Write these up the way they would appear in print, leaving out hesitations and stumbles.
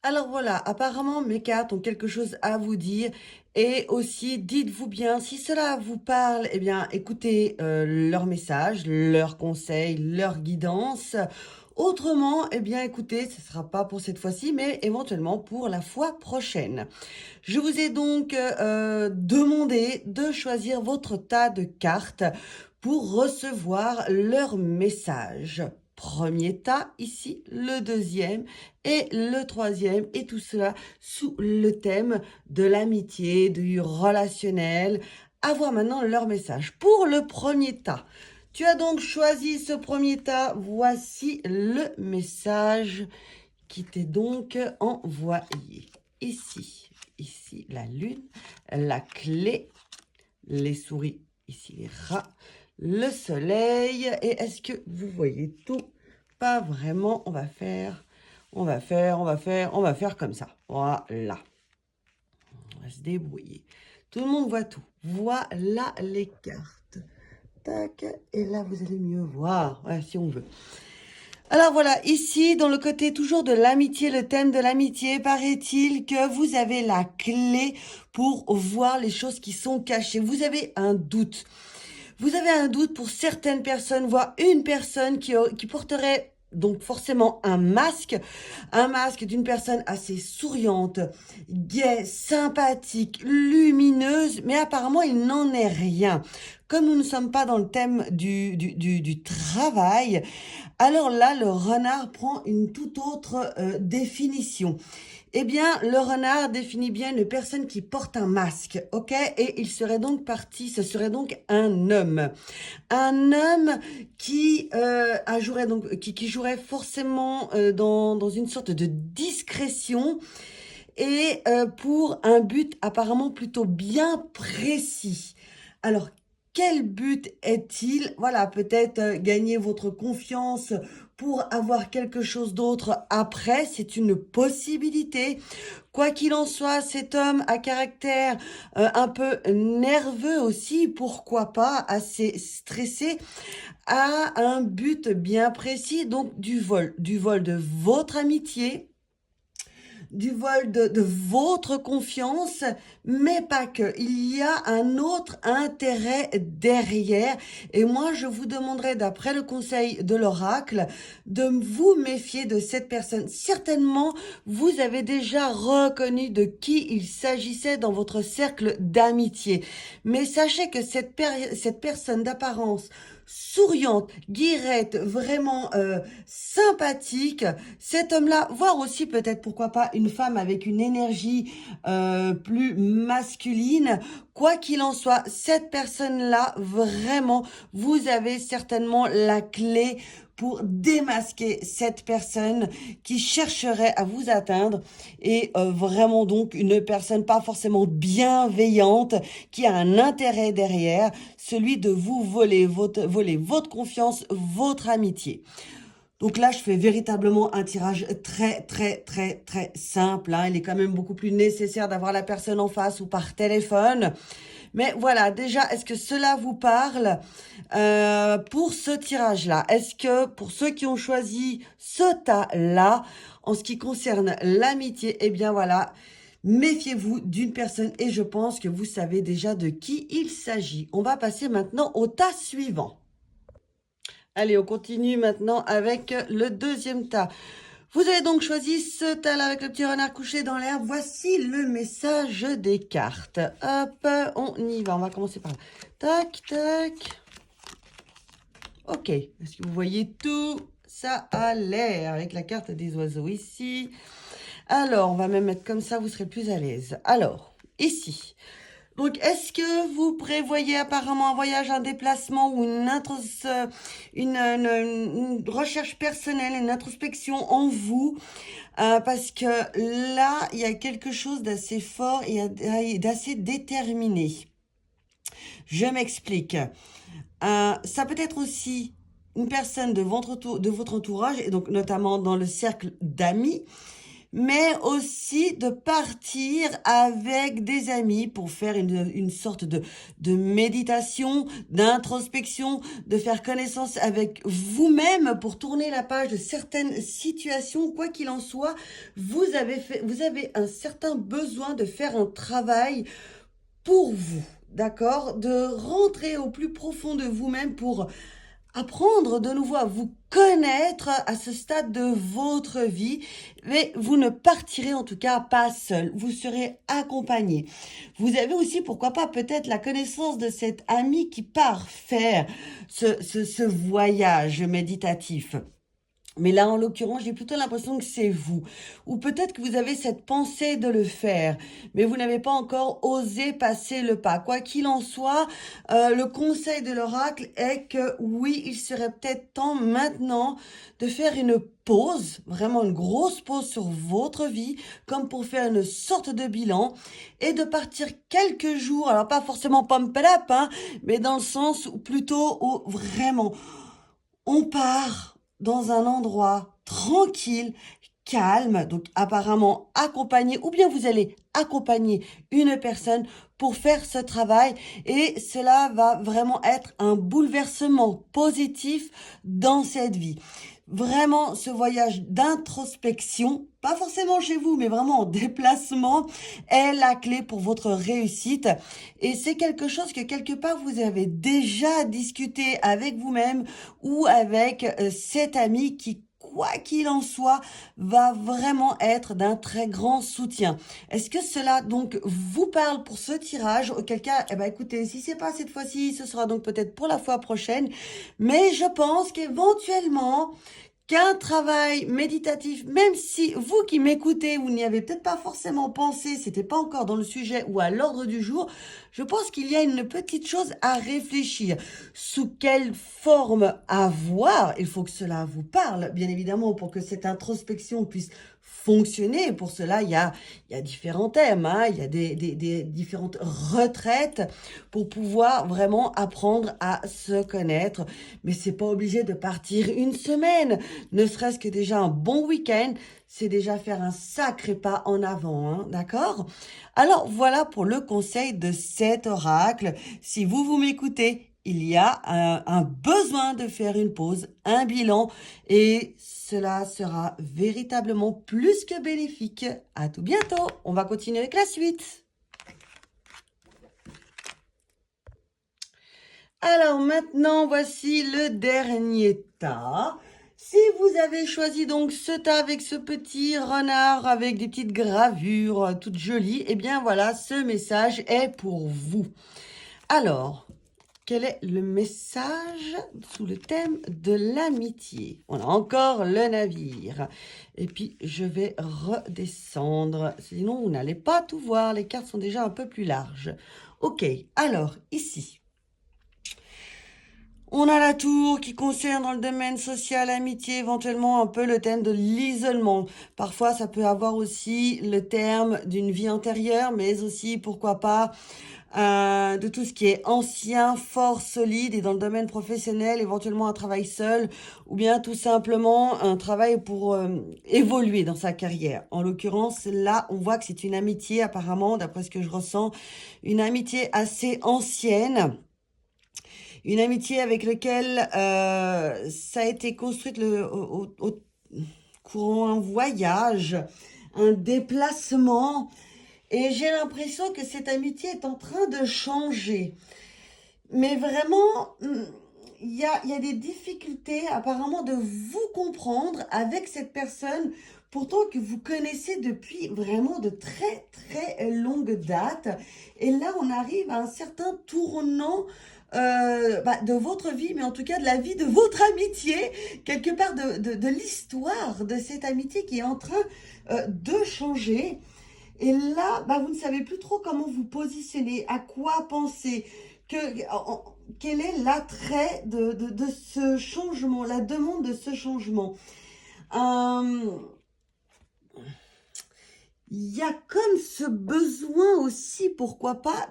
Alors voilà, apparemment mes cartes ont quelque chose à vous dire et aussi dites-vous bien si cela vous parle, eh bien écoutez leurs messages, leurs conseils, leurs guidances. Autrement, eh bien écoutez, ce ne sera pas pour cette fois-ci, mais éventuellement pour la fois prochaine. Je vous ai donc demandé de choisir votre tas de cartes pour recevoir leurs messages. Premier tas ici, le deuxième et le troisième, et tout cela sous le thème de l'amitié, du relationnel. À voir maintenant leur message. Pour le premier tas, tu as donc choisi ce premier tas. Voici le message qui t'est donc envoyé. Ici la lune, la clé, les souris, ici les rats, le soleil. Et est-ce que vous voyez tout? Pas vraiment. On va faire comme ça. Voilà. On va se débrouiller. Tout le monde voit tout. Voilà les cartes. Tac. Et là, vous allez mieux voir. Voilà, si on veut. Alors voilà, ici, dans le côté toujours de l'amitié, le thème de l'amitié, paraît-il que vous avez la clé pour voir les choses qui sont cachées. Vous avez un doute. Vous avez un doute pour certaines personnes, voire une personne qui porterait donc forcément un masque d'une personne assez souriante, gaie, sympathique, lumineuse, mais apparemment il n'en est rien. Comme nous ne sommes pas dans le thème du travail, alors là, le renard prend une toute autre définition. Eh bien, le renard définit bien une personne qui porte un masque, ok? Et il serait donc parti, ce serait donc un homme. Un homme qui jouerait forcément dans une sorte de discrétion et pour un but apparemment plutôt bien précis. Alors, quel but est-il? Voilà, peut-être gagner votre confiance pour avoir quelque chose d'autre après, c'est une possibilité. Quoi qu'il en soit, cet homme à caractère un peu nerveux aussi, pourquoi pas, assez stressé, a un but bien précis, donc du vol de votre amitié, du vol de votre confiance, mais pas que. Il y a un autre intérêt derrière. Et moi, je vous demanderai, d'après le conseil de l'oracle, de vous méfier de cette personne. Certainement, vous avez déjà reconnu de qui il s'agissait dans votre cercle d'amitié. Mais sachez que cette personne d'apparence souriante, guirette, vraiment sympathique, cet homme-là, voire aussi peut-être pourquoi pas une femme avec une énergie plus masculine, quoi qu'il en soit, cette personne-là, vraiment, vous avez certainement la clé pour démasquer cette personne qui chercherait à vous atteindre et vraiment donc une personne pas forcément bienveillante qui a un intérêt derrière, celui de vous voler votre confiance, votre amitié. Donc là, je fais véritablement un tirage très simple, hein. Il est quand même beaucoup plus nécessaire d'avoir la personne en face ou par téléphone. Mais voilà, déjà, est-ce que cela vous parle pour ce tirage-là? Est-ce que pour ceux qui ont choisi ce tas-là, en ce qui concerne l'amitié, eh bien voilà, méfiez-vous d'une personne et je pense que vous savez déjà de qui il s'agit. On va passer maintenant au tas suivant. Allez, on continue maintenant avec le deuxième tas. Vous avez donc choisi ce tas-là avec le petit renard couché dans l'herbe. Voici le message des cartes. Hop, on y va. On va commencer par là. Tac, tac. Ok. Est-ce que vous voyez tout? Ça a l'air avec la carte des oiseaux ici. Alors, on va même mettre comme ça, vous serez plus à l'aise. Alors, ici. Donc, est-ce que vous prévoyez apparemment un voyage, un déplacement ou une recherche personnelle, une introspection en vous? Parce que là, il y a quelque chose d'assez fort et d'assez déterminé. Je m'explique. Ça peut être aussi une personne de votre entourage, et donc notamment dans le cercle d'amis, mais aussi de partir avec des amis pour faire une sorte de méditation, d'introspection, de faire connaissance avec vous-même pour tourner la page de certaines situations. Quoi qu'il en soit, vous avez un certain besoin de faire un travail pour vous, d'accord? De rentrer au plus profond de vous-même pour apprendre de nouveau à vous connaître à ce stade de votre vie, mais vous ne partirez en tout cas pas seul, vous serez accompagné. Vous avez aussi, pourquoi pas, peut-être la connaissance de cet ami qui part faire ce voyage méditatif. Mais là, en l'occurrence, j'ai plutôt l'impression que c'est vous. Ou peut-être que vous avez cette pensée de le faire, mais vous n'avez pas encore osé passer le pas. Quoi qu'il en soit, le conseil de l'oracle est que oui, il serait peut-être temps maintenant de faire une pause, vraiment une grosse pause sur votre vie, comme pour faire une sorte de bilan, et de partir quelques jours, alors pas forcément pump it up, hein, mais dans le sens où plutôt où vraiment on part dans un endroit tranquille, calme, donc apparemment accompagné, ou bien vous allez accompagner une personne pour faire ce travail et cela va vraiment être un bouleversement positif dans cette vie. Vraiment, ce voyage d'introspection, pas forcément chez vous, mais vraiment en déplacement, est la clé pour votre réussite. Et c'est quelque chose que quelque part vous avez déjà discuté avec vous-même ou avec cet ami qui, quoi qu'il en soit, va vraiment être d'un très grand soutien. Est-ce que cela donc vous parle pour ce tirage? Auquel cas, eh ben écoutez, si c'est pas cette fois-ci, ce sera donc peut-être pour la fois prochaine. Mais je pense qu'éventuellement, qu'un travail méditatif, même si vous qui m'écoutez, vous n'y avez peut-être pas forcément pensé, c'était pas encore dans le sujet ou à l'ordre du jour, je pense qu'il y a une petite chose à réfléchir. Sous quelle forme avoir? Il faut que cela vous parle, bien évidemment, pour que cette introspection puisse fonctionner. Pour cela, il y a différents thèmes, hein. Il y a des différentes retraites pour pouvoir vraiment apprendre à se connaître. Mais c'est pas obligé de partir une semaine. Ne serait-ce que déjà un bon week-end, c'est déjà faire un sacré pas en avant, hein, d'accord? Alors voilà pour le conseil de cet oracle. Si vous m'écoutez, il y a un besoin de faire une pause, un bilan, et cela sera véritablement plus que bénéfique. À tout bientôt. On va continuer avec la suite. Alors maintenant, voici le dernier tas. Si vous avez choisi donc ce tas avec ce petit renard avec des petites gravures toutes jolies, eh bien voilà, ce message est pour vous. Alors, quel est le message sous le thème de l'amitié? On a encore le navire. Et puis, je vais redescendre. Sinon, vous n'allez pas tout voir. Les cartes sont déjà un peu plus larges. Ok, alors, ici. On a la tour qui concerne dans le domaine social, amitié, éventuellement un peu le thème de l'isolement. Parfois, ça peut avoir aussi le terme d'une vie antérieure, mais aussi, pourquoi pas, de tout ce qui est ancien, fort, solide et dans le domaine professionnel, éventuellement un travail seul ou bien tout simplement un travail pour évoluer dans sa carrière. En l'occurrence, là, on voit que c'est une amitié apparemment, d'après ce que je ressens, une amitié assez ancienne. Une amitié avec laquelle ça a été construite au courant un voyage, un déplacement. Et j'ai l'impression que cette amitié est en train de changer. Mais vraiment, il y a des difficultés apparemment de vous comprendre avec cette personne, pourtant que vous connaissez depuis vraiment de très très longues dates. Et là, on arrive à un certain tournant de votre vie, mais en tout cas de la vie de votre amitié, quelque part de l'histoire de cette amitié qui est en train de changer. Et là, vous ne savez plus trop comment vous positionner, à quoi penser, quel est l'attrait de ce changement, la demande de ce changement. Il y a comme ce besoin aussi, pourquoi pas,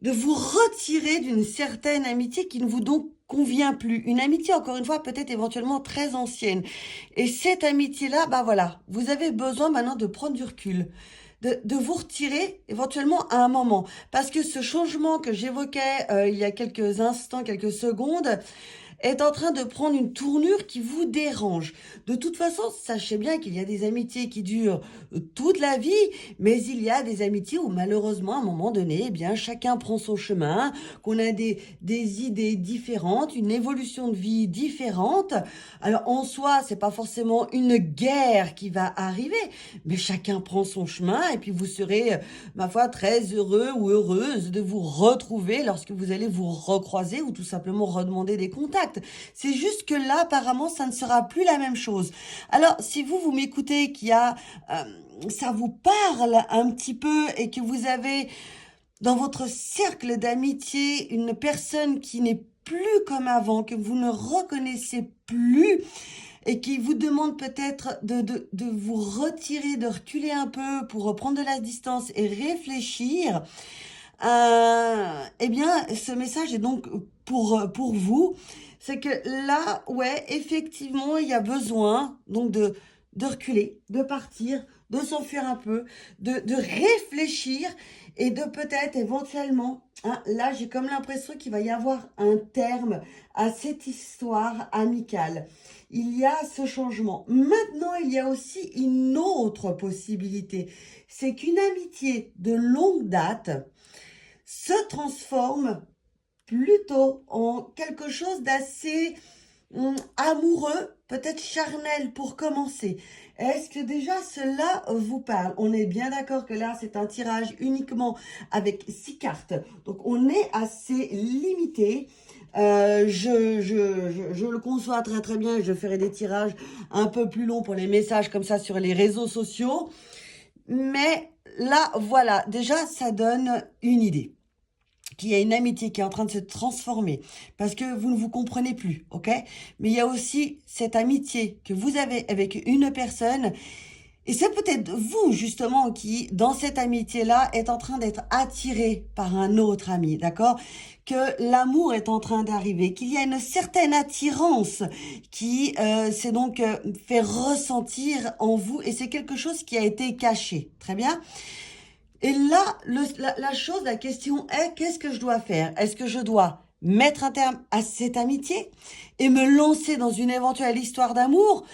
de vous retirer d'une certaine amitié qui ne vous donc convient plus. Une amitié, encore une fois, peut-être éventuellement très ancienne. Et cette amitié-là, bah voilà, vous avez besoin maintenant de prendre du recul. De vous retirer éventuellement à un moment. Parce que ce changement que j'évoquais il y a quelques instants, quelques secondes, est en train de prendre une tournure qui vous dérange. De toute façon, sachez bien qu'il y a des amitiés qui durent toute la vie, mais il y a des amitiés où malheureusement, à un moment donné, eh bien, chacun prend son chemin, qu'on a des idées différentes, une évolution de vie différente. Alors, en soi, c'est pas forcément une guerre qui va arriver, mais chacun prend son chemin et puis vous serez, ma foi, très heureux ou heureuse de vous retrouver lorsque vous allez vous recroiser ou tout simplement redemander des contacts. C'est juste que là, apparemment, ça ne sera plus la même chose. Alors, si vous m'écoutez, ça vous parle un petit peu et que vous avez dans votre cercle d'amitié une personne qui n'est plus comme avant, que vous ne reconnaissez plus et qui vous demande peut-être de vous retirer, de reculer un peu pour reprendre de la distance et réfléchir, eh bien, ce message est donc pour vous. C'est que là, ouais, effectivement, il y a besoin donc de reculer, de partir, de s'enfuir un peu, de réfléchir et de peut-être éventuellement, hein, là, j'ai comme l'impression qu'il va y avoir un terme à cette histoire amicale. Il y a ce changement. Maintenant, il y a aussi une autre possibilité. C'est qu'une amitié de longue date se transforme plutôt en quelque chose d'assez amoureux, peut-être charnel pour commencer. Est-ce que déjà cela vous parle? On est bien d'accord que là, c'est un tirage uniquement avec 6 cartes. Donc, on est assez limité. Je le conçois très très bien. Je ferai des tirages un peu plus longs pour les messages comme ça sur les réseaux sociaux. Mais là, voilà, déjà, ça donne une idée qu'il y a une amitié qui est en train de se transformer parce que vous ne vous comprenez plus, ok? Mais il y a aussi cette amitié que vous avez avec une personne et c'est peut-être vous justement qui, dans cette amitié-là, est en train d'être attiré par un autre ami, d'accord? Que l'amour est en train d'arriver, qu'il y a une certaine attirance qui s'est donc fait ressentir en vous et c'est quelque chose qui a été caché, très bien? Et là, la chose, la question est, qu'est-ce que je dois faire? Est-ce que je dois mettre un terme à cette amitié et me lancer dans une éventuelle histoire d'amour?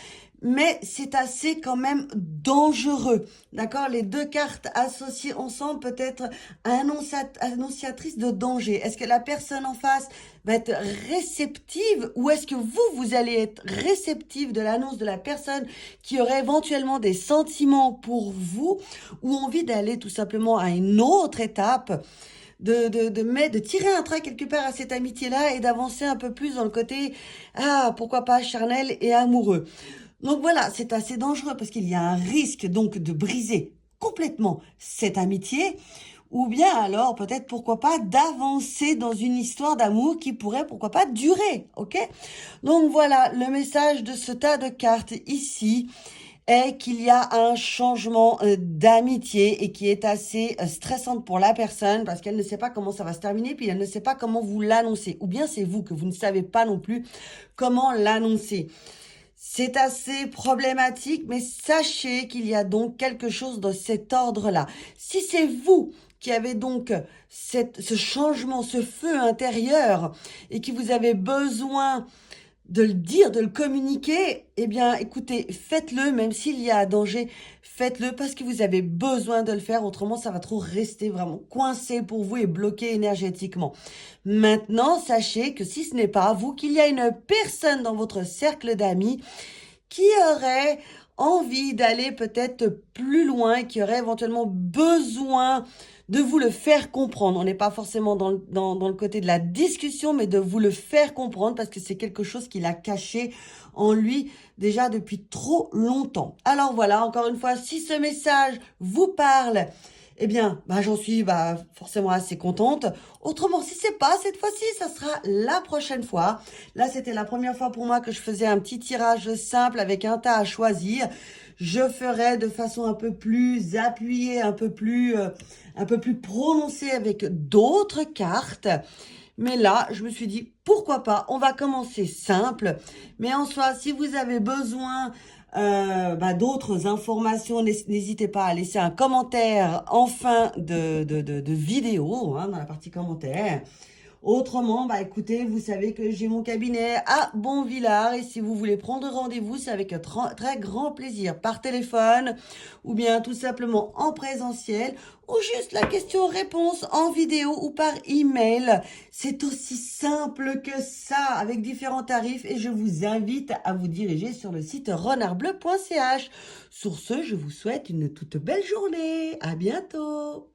Mais c'est assez quand même dangereux, d'accord? Les deux cartes associées ensemble peut être annonciatrice de danger. Est-ce que la personne en face va être réceptive ou est-ce que vous allez être réceptive de l'annonce de la personne qui aurait éventuellement des sentiments pour vous ou envie d'aller tout simplement à une autre étape de tirer un trait quelque part à cette amitié-là et d'avancer un peu plus dans le côté, pourquoi pas charnel et amoureux. Donc voilà, c'est assez dangereux parce qu'il y a un risque donc de briser complètement cette amitié ou bien alors peut-être pourquoi pas d'avancer dans une histoire d'amour qui pourrait pourquoi pas durer, ok? Donc voilà, le message de ce tas de cartes ici est qu'il y a un changement d'amitié et qui est assez stressante pour la personne parce qu'elle ne sait pas comment ça va se terminer puis elle ne sait pas comment vous l'annoncer ou bien c'est vous que vous ne savez pas non plus comment l'annoncer. C'est assez problématique, mais sachez qu'il y a donc quelque chose de cet ordre-là. Si c'est vous qui avez donc ce changement, ce feu intérieur, et que vous avez besoin de le dire, de le communiquer, eh bien, écoutez, faites-le, même s'il y a danger, faites-le parce que vous avez besoin de le faire, autrement ça va trop rester vraiment coincé pour vous et bloqué énergétiquement. Maintenant, sachez que si ce n'est pas vous, qu'il y a une personne dans votre cercle d'amis qui aurait envie d'aller peut-être plus loin, qui aurait éventuellement besoin de vous le faire comprendre. On n'est pas forcément dans le côté de la discussion, mais de vous le faire comprendre parce que c'est quelque chose qu'il a caché en lui déjà depuis trop longtemps. Alors voilà, encore une fois, si ce message vous parle, eh bien, j'en suis forcément assez contente. Autrement, si c'est pas cette fois-ci, ça sera la prochaine fois. Là, c'était la première fois pour moi que je faisais un petit tirage simple avec un tas à choisir. Je ferai de façon un peu plus appuyée, un peu plus prononcée avec d'autres cartes. Mais là, je me suis dit, pourquoi pas, on va commencer simple. Mais en soi, si vous avez besoin d'autres informations, n'hésitez pas à laisser un commentaire en fin de vidéo, hein, dans la partie commentaires. Autrement, écoutez, vous savez que j'ai mon cabinet à Bonvillars et si vous voulez prendre rendez-vous, c'est avec un très grand plaisir par téléphone ou bien tout simplement en présentiel ou juste la question-réponse en vidéo ou par email. C'est aussi simple que ça avec différents tarifs et je vous invite à vous diriger sur le site renardbleu.ch. Sur ce, je vous souhaite une toute belle journée. À bientôt.